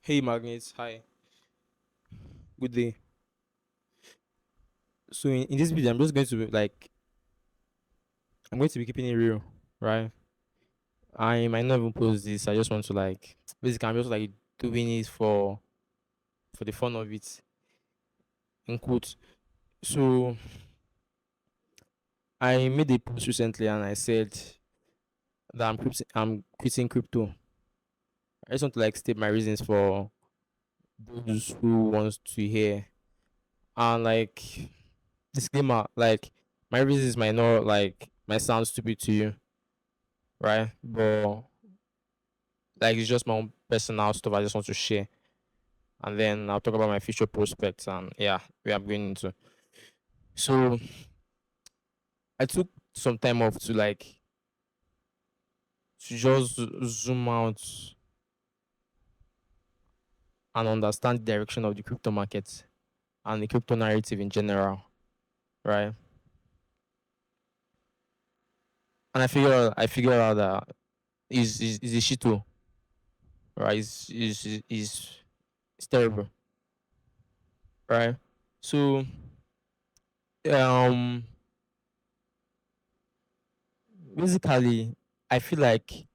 Hey Magnets, hi, good day. So in this video, I'm just going to be I'm going to be keeping it real, right? I might not even post this. I just want to basically I'm just doing it for the fun of it, in quotes. So I made a post recently and I said that I'm quitting crypto. I just want to state my reasons for those who wants to hear. And disclaimer, my reasons might not might sound stupid to you, right? But it's just my own personal stuff I just want to share. And then I'll talk about my future prospects and yeah, where I'm going into. So I took some time off to just zoom out and understand the direction of the crypto market and the crypto narrative in general, right? And I figured out that is a shit too, right? Is terrible, right? So um basically I feel like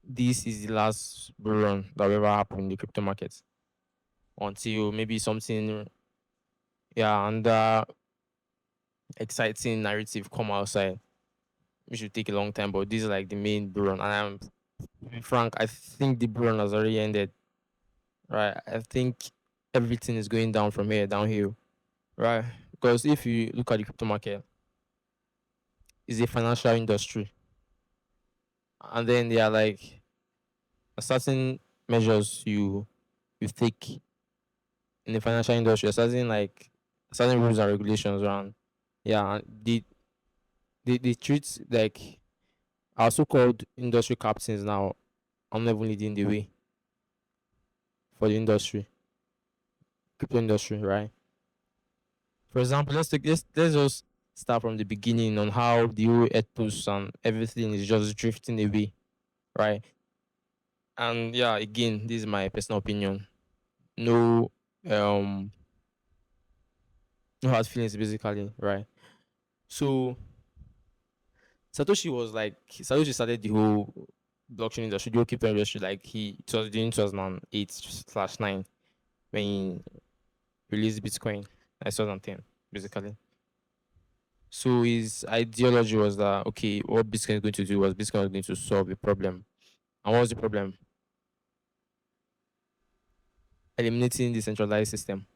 this is the last bull run that will ever happen in the crypto market until maybe something, yeah, and exciting narrative come outside, which will take a long time. But this is like the main bull run, and to be frank, I think the bull run has already ended. Right, I think everything is going down from here downhill. Right, because if you look at the crypto market, it's a financial industry, and then there are certain measures you take in the financial industry, certain certain rules and regulations around. Yeah, and they treat our so-called industry captains now. I'm not even leading the way for the industry, crypto industry, right? For example, let's just start from the beginning on how the whole ethos and everything is just drifting away, right? And yeah, again, this is my personal opinion. No, um, no hard feelings, basically, right? So Satoshi started the whole blockchain industry, the whole crypto industry. It was during 2008/9 when he released Bitcoin. 2010, basically. So his ideology was that okay, what Bitcoin is going to do was Bitcoin was going to solve a problem. And what was the problem? Eliminating the centralized system,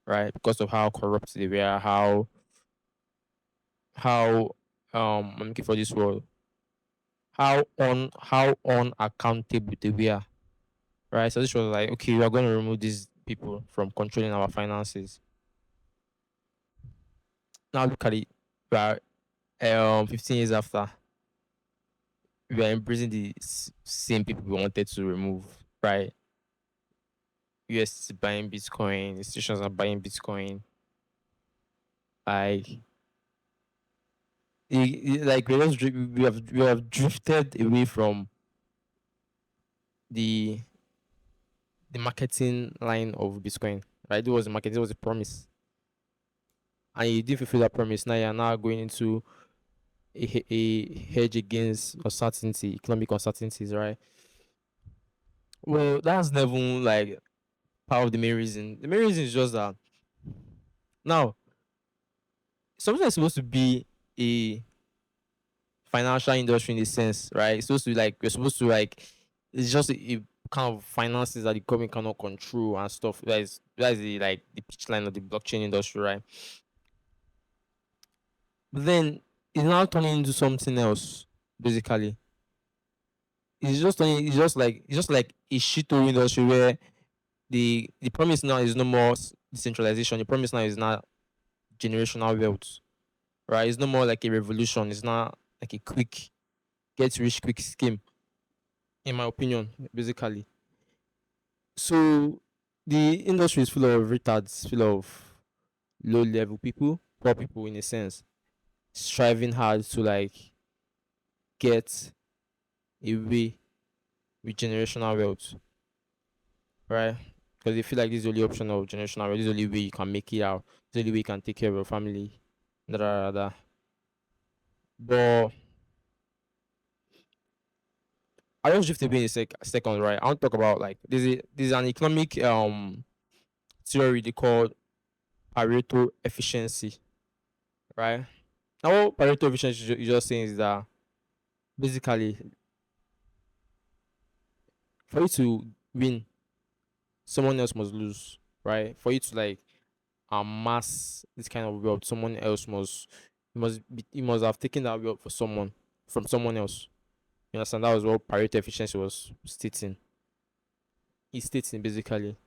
right? Because of how corrupt they were, how I'm looking for this word, how unaccountable they were, right? So this was like, okay, we are going to remove these people from controlling our finances. Now look at it. We are 15 years after, we are embracing the same people we wanted to remove, right? US is buying Bitcoin, institutions are buying Bitcoin. Like, we have drifted away from the the marketing line of Bitcoin. Right? It was a market, it was a promise. And you didn't fulfill that promise. Now you're now going into a hedge against uncertainty, economic uncertainties, right? Well, that's never part of the main reason. The main reason is just that now something that's supposed to be a financial industry in a sense, right? It's supposed to we're supposed to it's just a kind of finances that the government cannot control and stuff. That is the pitch line of the blockchain industry, right? But then it's now turning into something else, basically. It's just like a shito industry where the promise now is no more decentralization. The promise now is not generational wealth, right? It's no more like a revolution. It's not like a quick get rich quick scheme, in my opinion, basically. So the industry is full of retards, full of low level people, poor people in a sense, striving hard to get away with generational wealth, right? Because they feel like this is the only option of generational wealth. This is the only way you can make it out. This is the only way you can take care of your family. Da, da, da, da. But I just shift a bit in a second, right? I want to talk about like there's an economic theory they call Pareto efficiency, right? Now what Pareto efficiency is just saying is that basically for you to win, someone else must lose, right? For you to like amass this kind of wealth, someone else he must have taken that wealth for someone from someone else. You understand? That was what Pareto efficiency was stating. He's stating basically.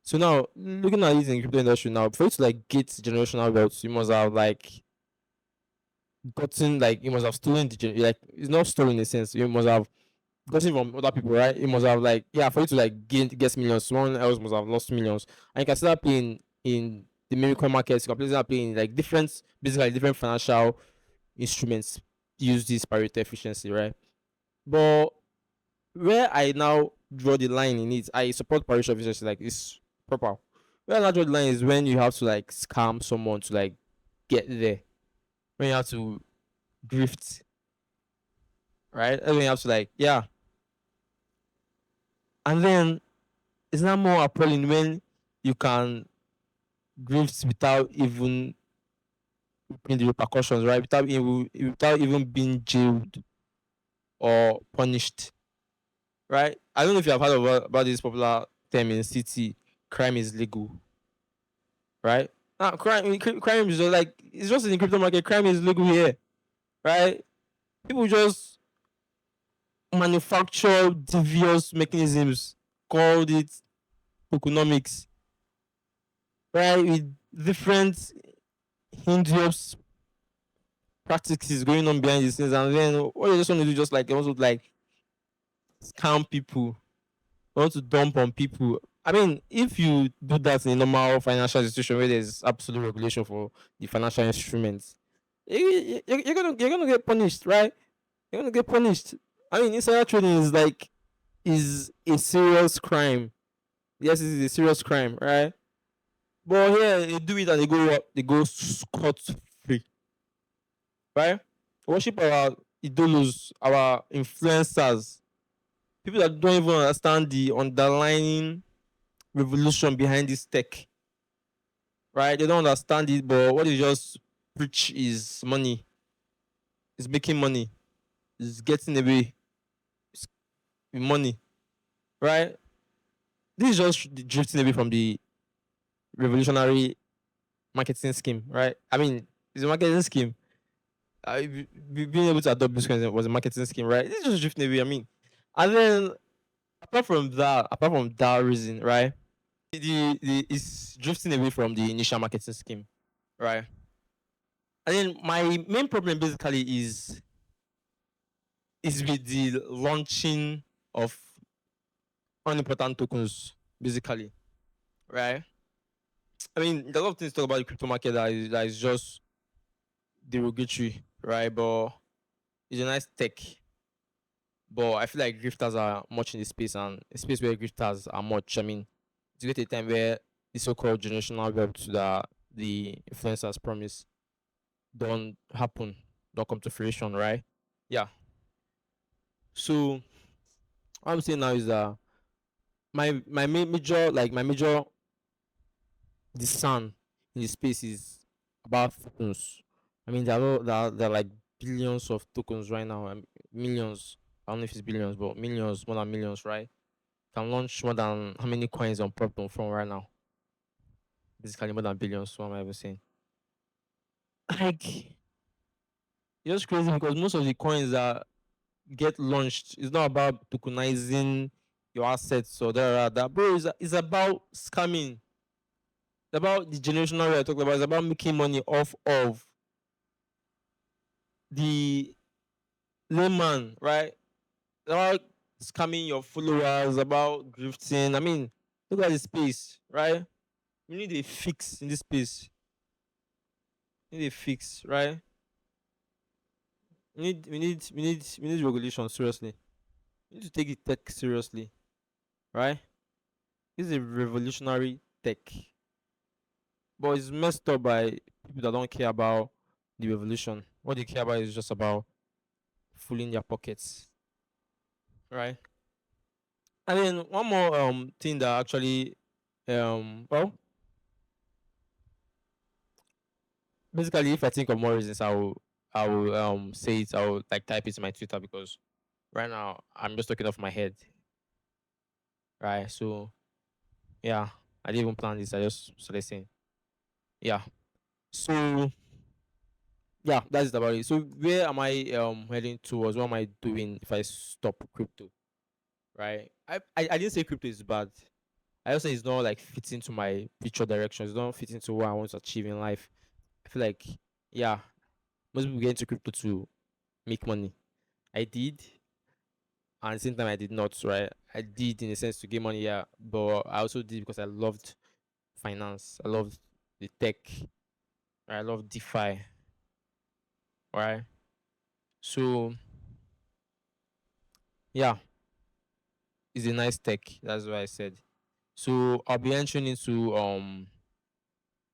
So now looking at this in crypto industry now, for you to like get generational wealth, you must have like gotten like you must have stolen like it's not stolen in a sense. You must have gotten from other people, right? You must have like yeah, for you to like get millions, someone else must have lost millions. And you can start playing in the miracle markets, you can start playing like different basically different financial instruments use this Pareto efficiency, right? But where I now draw the line in it, I support Pareto efficiency like it's proper. Where I now draw the line is when you have to like scam someone to like get there. When you have to drift, right? And when you have to like, yeah. And then it's not more appalling when you can drift without even paying the repercussions, right? Without even being jailed or punished, right? I don't know if you have heard about this popular term in city, crime is legal, right? Now, crime is just like it's just in the crypto market. Crime is legal here, right? People just manufacture devious mechanisms, called it economics, right? With different hinges practices going on behind the scenes, and then what you just want to do, just like you want to like scam people, you want to dump on people. I mean, if you do that in a normal financial institution where there's absolute regulation for the financial instruments, you're gonna get punished, right? You're gonna get punished. I mean, insider trading is a serious crime. Yes, it is a serious crime, right? But here they do it and they go what? They go scot free, right? Worship our idols, our influencers, people that don't even understand the underlying revolution behind this tech, right? They don't understand it, but what they just preach is money, is making money, is getting away with money, right? This is just drifting away from the revolutionary marketing scheme, right? I mean, it's a marketing scheme. Being able to adopt Bitcoin was a marketing scheme, right? This is just drifting away. I mean, and then apart from that reason, right? The it's drifting away from the initial marketing scheme, right? And then my main problem basically is with the launching of unimportant tokens, basically, right? I mean, there's a lot of things to talk about the crypto market that is just derogatory, right? But it's a nice tech. But I feel like grifters are much in the space, and a space where grifters are much. I mean, to get a time where the so-called generational wealth that the influencers promise don't happen, don't come to fruition, right? Yeah. So what I'm saying now is that my major discern in the space is about tokens. I mean, there are like billions of tokens right now, and millions. I don't know if it's billions, but millions, more than millions, right? Can launch more than how many coins on Prop from right now? Basically, more than billions. What am I ever saying? Like, it's just crazy because most of the coins that get launched is not about tokenizing your assets or that. Bro, it's about scamming. It's about the generational way I talked about. It's about making money off of the layman, right? It's about scamming your followers, about grifting. I mean, look at the space, right? We need a fix in this space. We need a fix, right? We need regulation seriously. We need to take it tech seriously, right? This is a revolutionary tech, but it's messed up by people that don't care about the revolution. What they care about is just about filling their pockets, right? And then one more thing that actually well, basically, if I think of more reasons, I will say it. I will like type it in my Twitter because right now I'm just talking off my head, right? So yeah, I didn't even plan this. I just started saying yeah. So yeah, that's it about it. So where am I heading towards? What am I doing if I stop crypto? Right? I didn't say crypto is bad. I also say it's not like fitting to my future direction. It's not fitting to what I want to achieve in life. I feel like yeah, most people get into crypto to make money. I did, and at the same time I did not, right? I did in a sense to get money, yeah, but I also did because I loved finance. I loved the tech. I love DeFi, right? So yeah, it's a nice tech. That's what I said. So I'll be entering into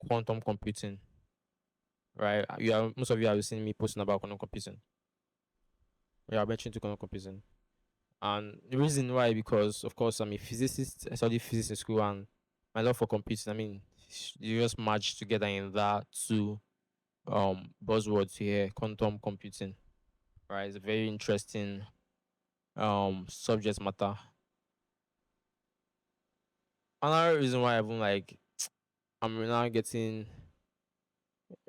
quantum computing, right? You are, most of you have seen me posting about quantum computing. Yeah, I'll be entering into quantum computing. And the reason why, because of course I'm a physicist. I studied physics in school, and my love for computing. I mean, you just merge together in that two buzzwords here, quantum computing. Right, it's a very interesting subject matter. Another reason why I'm like I'm now getting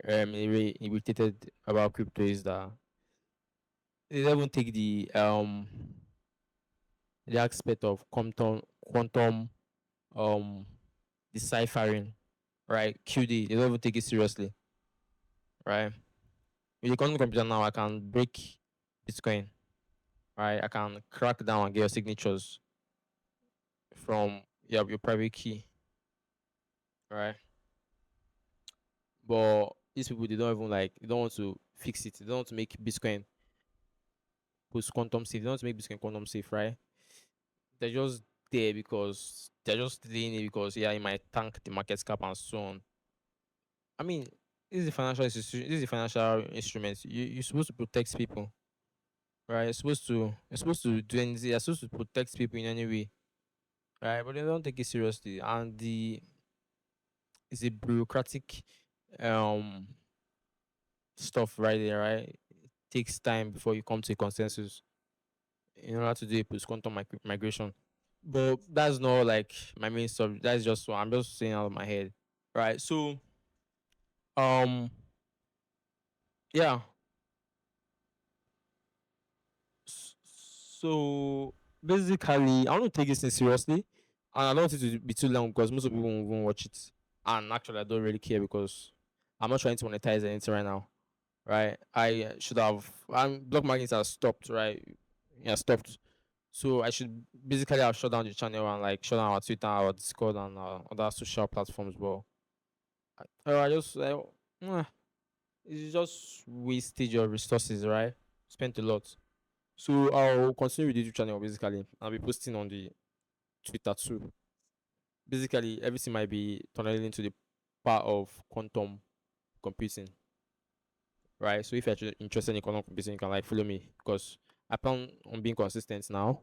irritated about crypto is that they don't even take the aspect of quantum um deciphering, right? QD. They don't even take it seriously, right? With the quantum computer now, I can break Bitcoin, right? I can crack down and get your signatures from your private key, right? But these people, they don't even like, they don't want to fix it. They don't want to make Bitcoin post quantum safe. They don't want to make Bitcoin quantum safe, right? They're just there because they're just doing it because yeah, it might tank the market cap and so on. I mean, this is a financial institution. This is a financial instrument. You're supposed to protect people, right? You're supposed to do anything. You're supposed to protect people in any way, right? But they don't take it seriously, and the it's a bureaucratic um stuff right there, right? It takes time before you come to a consensus in order to do a post quantum migration. But that's not like my main subject. That's just what I'm just saying out of my head, right? So um yeah. S- So basically, I want to take this thing seriously, and I don't want it to be too long because most of people won't even watch it. And actually, I don't really care because I'm not trying to monetize anything right now, right? I should have. Block markets have stopped, right? Yeah, stopped. So I should basically have shut down the channel and like shut down our Twitter, our Discord, and other social platforms. But I just it's just wastage your resources, right? Spent a lot. So I'll continue with the YouTube channel basically. I'll be posting on the Twitter too. Basically, everything might be tunneling into the part of quantum computing, right? So if you're interested in quantum computing, you can like follow me because I plan on being consistent now.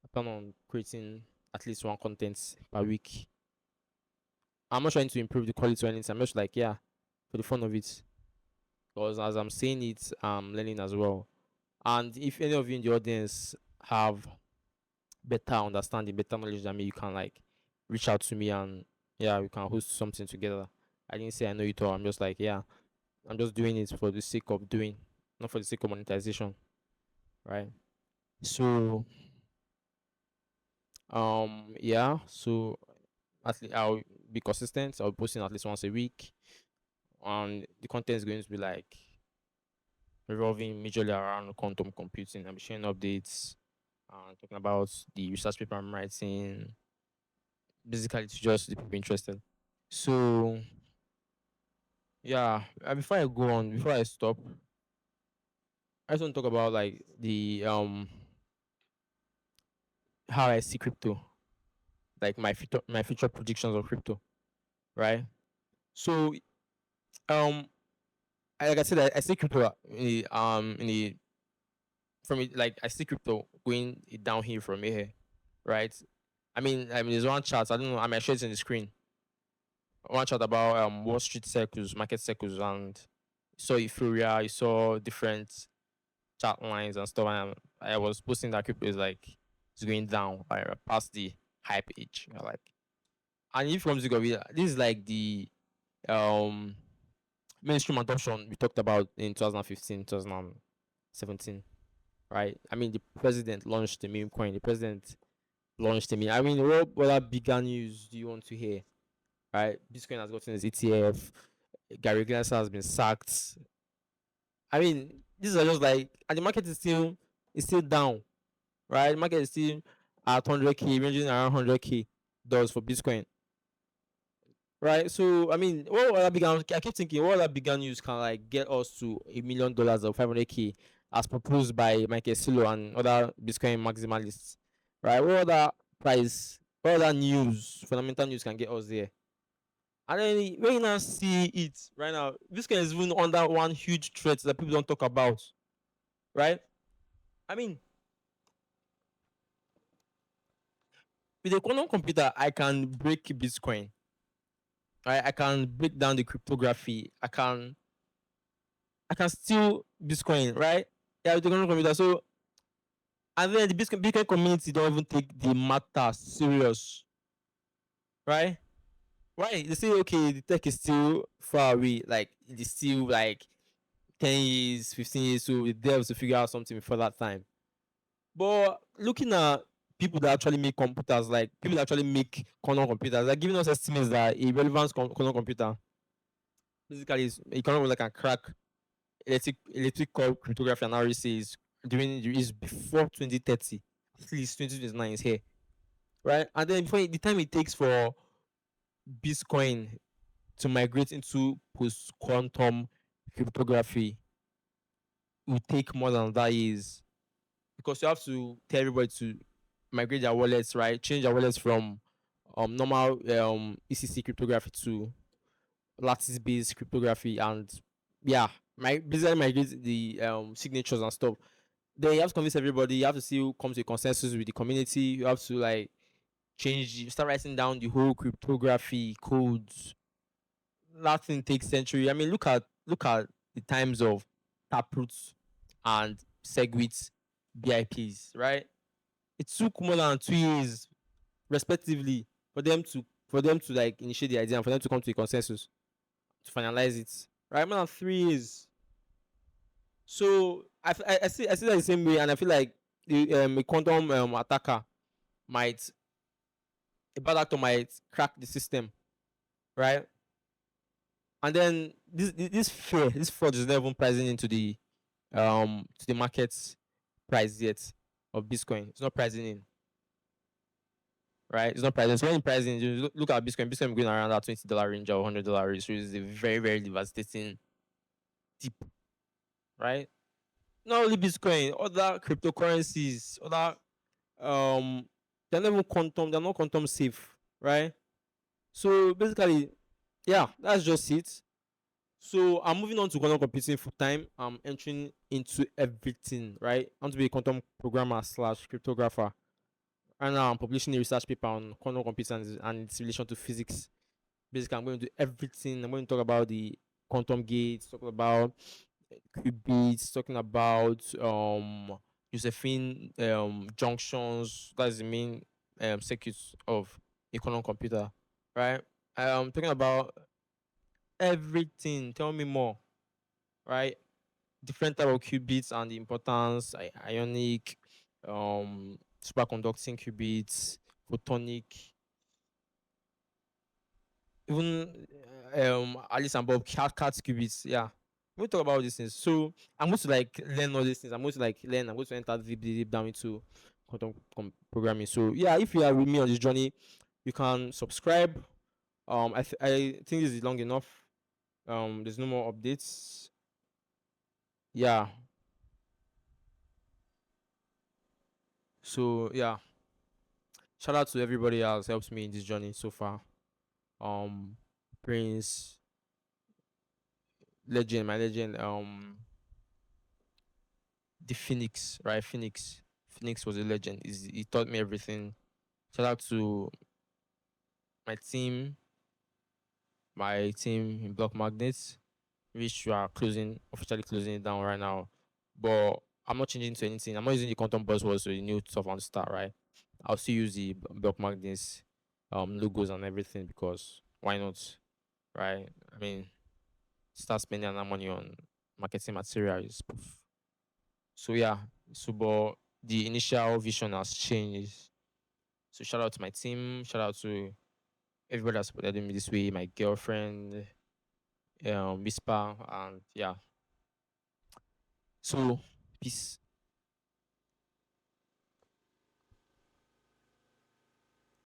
I plan on creating at least one content per week. I'm not trying to improve the quality or anything. I'm just like, yeah, for the fun of it. Because as I'm saying it, I'm learning as well. And if any of you in the audience have better understanding, better knowledge than me, you can like reach out to me and yeah, we can host something together. I didn't say I know it all. I'm just like, yeah, I'm just doing it for the sake of doing, not for the sake of monetization, right? So, yeah. So at least I'll be consistent. I'll be posting at least once a week, and the content is going to be like revolving majorly around quantum computing. I'll be sharing updates, talking about the research paper I'm writing. Basically, to just the people interested. So yeah, before I go on, before I stop, I just want to talk about like the how I see crypto. like my future predictions of crypto, right? So um like I said, I see crypto in the from it, like I see crypto going downhill from here, right? I mean, there's one chart. I don't know. I might share it in the screen. One chart about Wall Street circles, market circles, and you saw euphoria. You saw different chart lines and stuff. And I was posting that crypto is like it's going down, past the hype age. Like, and if from Zico, this is like the um mainstream adoption we talked about in 2015, 2017, right? I mean, the president launched the meme coin. The president launched the meme. I mean, what other bigger news do you want to hear? Right? Bitcoin has gotten its ETF. Gary Gensler has been sacked. I mean, these are just like, and the market is still down, right? The market is still at 100K, ranging around 100K dollars for Bitcoin, right? So I mean, what other bigger? I keep thinking, what other bigger news can like get us to $1 million or 500K as proposed by Michael Silo and other Bitcoin maximalists, right? What other news, fundamental news can get us there? And then when you now see it right now, Bitcoin is even under one huge threat that people don't talk about, right? I mean, with a quantum computer, I can break Bitcoin, right? I can break down the cryptography. I can steal Bitcoin, right? Yeah, with the quantum computer. So, and then the Bitcoin community don't even take the matter serious, right? Why? They say, okay, the tech is still far away. Like, it is still like 10 years, 15 years. So, the devs to figure out something before that time. But looking at people that actually make computers, like people that actually make quantum computers, they're giving us estimates that a relevant quantum computer basically is a quantum computer can crack electric core cryptography analysis during is before 2030. At least 2029 is here, right? And then before the time it takes for Bitcoin to migrate into post quantum cryptography will take more than that years, because you have to tell everybody to migrate their wallets, right? Change their wallets from normal ECC cryptography to lattice based cryptography, and yeah, basically migrate the signatures and stuff. Then you have to convince everybody. You have to see who comes to a consensus with the community. You have to like start writing down the whole cryptography codes. That thing takes century. I mean, look at the times of Taproots and Segwit BIPs, right? It took more than 2 years respectively for them to like initiate the idea and for them to come to a consensus to finalize it. Right, more than 3 years. So I see that the same way, and I feel like a quantum attacker might a bad actor might crack the system, right? And then this fraud is not even pricing into the market price yet of Bitcoin. It's not pricing in, right? It's not pricing. So when you pricing, you look at Bitcoin. Bitcoin going around that $20 range or $100 range, so it's a very very devastating dip, right? Not only Bitcoin, other cryptocurrencies, other um, they're not quantum safe, right? So basically, yeah, that's just it. So I'm moving on to quantum computing full time. I'm entering into everything, right? I want to be a quantum programmer slash cryptographer. Right now, I'm publishing a research paper on quantum computing and its relation to physics. Basically, I'm going to do everything. I'm going to talk about the quantum gates, talk about qubits, talking about Josephine junctions. That's the main circuits of a quantum computer, right? Talking about everything. Tell me more, right? Different type of qubits and the importance, ionic, superconducting qubits, photonic, even Alice and Bob cat qubits. Yeah, we talk about these things. So I'm going to like learn all these things. I'm going to like learn. I'm going to enter deep down into quantum programming. So yeah, if you are with me on this journey, you can subscribe. I think this is long enough. There's no more updates. Yeah. So yeah, Shout out to everybody else helped me in this journey so far. Um, Prince, legend, my legend. The Phoenix, right? Phoenix was a legend. He taught me everything. Shout out to my team, in Block Magnets, which we are officially closing it down right now. But I'm not changing to anything. I'm not using the content buzzwords so the new stuff on the start, right? I'll still use the Block Magnets, logos and everything because why not, right? I mean, start spending that money on marketing materials. So yeah, so but the initial vision has changed. So shout out to my team, shout out to everybody that supported me this way, my girlfriend, Whisper, and yeah. So peace.